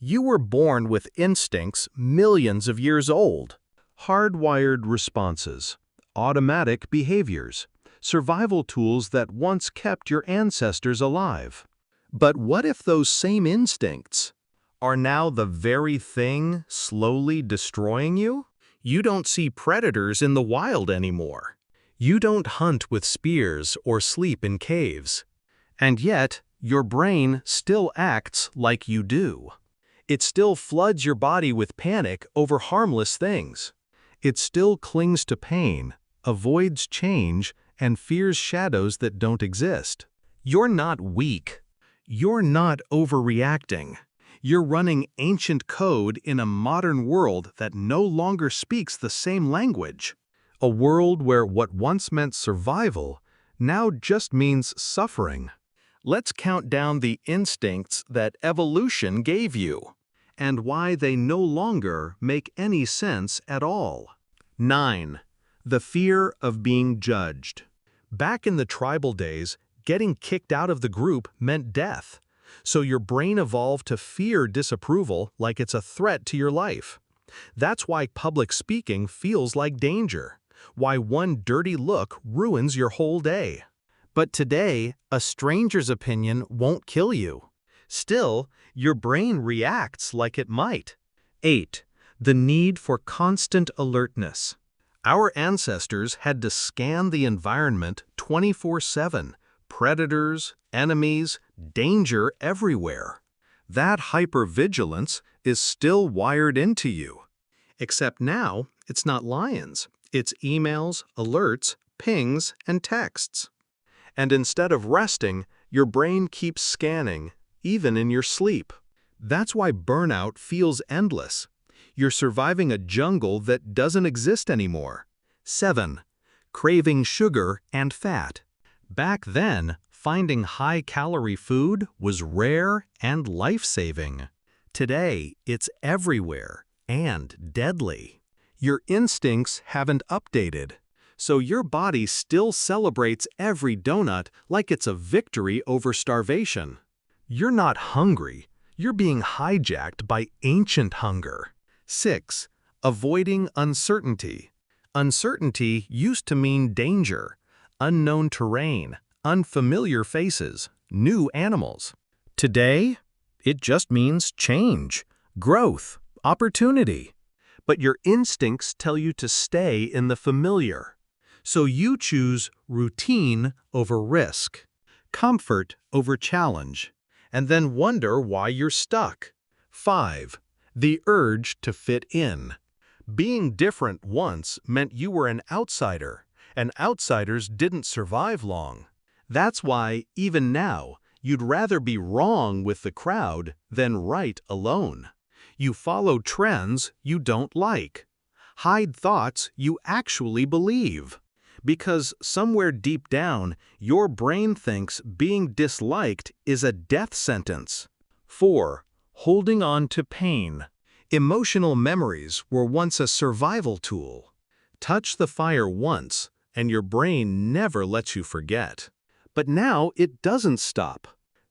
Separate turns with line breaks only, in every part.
You were born with instincts millions of years old.
Hardwired responses, automatic behaviors, survival tools that once kept your ancestors alive.
But what if those same instincts are now the very thing slowly destroying you? You don't see predators in the wild anymore. You don't hunt with spears or sleep in caves. And yet, your brain still acts like you do. It still floods your body with panic over harmless things. It still clings to pain, avoids change, and fears shadows that don't exist. You're not weak. You're not overreacting. You're running ancient code in a modern world that no longer speaks the same language. A world where what once meant survival now just means suffering. Let's count down the instincts that evolution gave you, and why they no longer make any sense at all. 9. The fear of being judged. Back in the tribal days, getting kicked out of the group meant death. So your brain evolved to fear disapproval like it's a threat to your life. That's why public speaking feels like danger. Why one dirty look ruins your whole day. But today, a stranger's opinion won't kill you. Still, your brain reacts like it might. 8. The need for constant alertness. Our ancestors had to scan the environment 24/7. Predators, enemies, danger everywhere. That hypervigilance is still wired into you. Except now, it's not lions. It's emails, alerts, pings, and texts. And instead of resting, your brain keeps scanning, even in your sleep. That's why burnout feels endless. You're surviving a jungle that doesn't exist anymore. 7. Craving sugar and fat. Back then, finding high-calorie food was rare and life-saving. Today, it's everywhere and deadly. Your instincts haven't updated, so your body still celebrates every donut like it's a victory over starvation. You're not hungry. You're being hijacked by ancient hunger. 6. Avoiding uncertainty. Uncertainty used to mean danger, unknown terrain, unfamiliar faces, new animals. Today, it just means change, growth, opportunity. But your instincts tell you to stay in the familiar. So you choose routine over risk, comfort over challenge, and then wonder why you're stuck. 5. The urge to fit in. Being different once meant you were an outsider, and outsiders didn't survive long. That's why, even now, you'd rather be wrong with the crowd than right alone. You follow trends you don't like. Hide thoughts you actually believe. Because somewhere deep down, your brain thinks being disliked is a death sentence. 4. Holding on to pain. Emotional memories were once a survival tool. Touch the fire once, and your brain never lets you forget. But now it doesn't stop.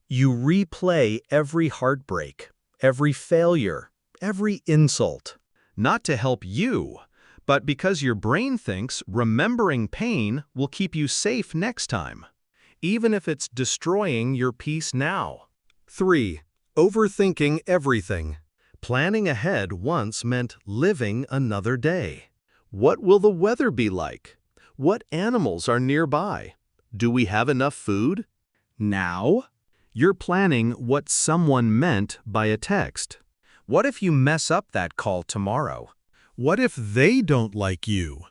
You replay every heartbreak, every failure, every insult. Not to help you, but because your brain thinks remembering pain will keep you safe next time, even if it's destroying your peace now. 3. Overthinking everything. Planning ahead once meant living another day. What will the weather be like? What animals are nearby? Do we have enough food? Now, you're planning what someone meant by a text. What if you mess up that call tomorrow? What if they don't like you?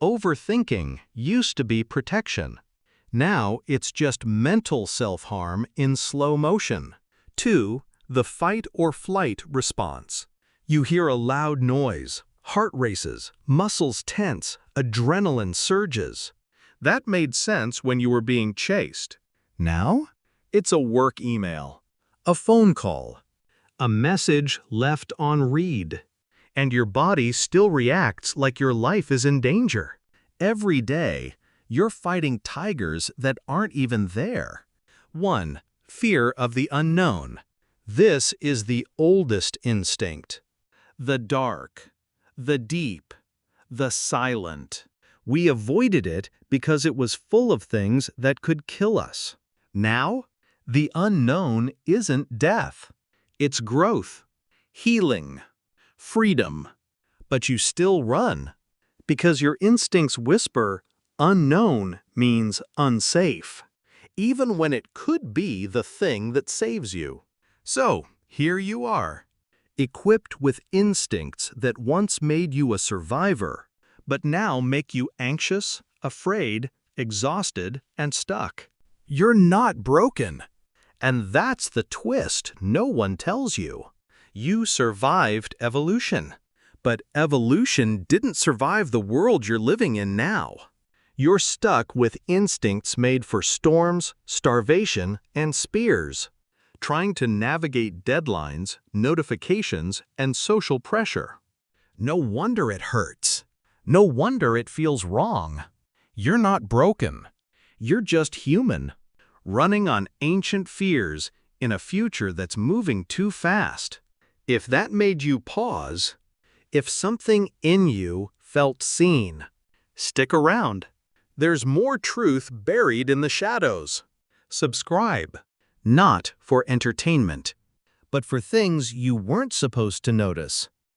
Overthinking used to be protection. Now it's just mental self-harm in slow motion. 2. The fight or flight response. You hear a loud noise, heart races, muscles tense, adrenaline surges. That made sense when you were being chased. Now, it's a work email, a phone call, a message left on read, and your body still reacts like your life is in danger. Every day, you're fighting tigers that aren't even there. 1. Fear of the unknown. This is the oldest instinct. The dark, the deep, the silent. We avoided it because it was full of things that could kill us. Now, the unknown isn't death. It's growth, healing, freedom. But you still run because your instincts whisper, unknown means unsafe, even when it could be the thing that saves you. So, here you are, equipped with instincts that once made you a survivor, but now make you anxious, afraid, exhausted, and stuck. You're not broken. And that's the twist no one tells you. You survived evolution. But evolution didn't survive the world you're living in now. You're stuck with instincts made for storms, starvation, and spears, trying to navigate deadlines, notifications, and social pressure. No wonder it hurts. No wonder it feels wrong. You're not broken. You're just human, running on ancient fears in a future that's moving too fast. If that made you pause, if something in you felt seen, stick around. There's more truth buried in the shadows. Subscribe. Not for entertainment, but for things you weren't supposed to notice.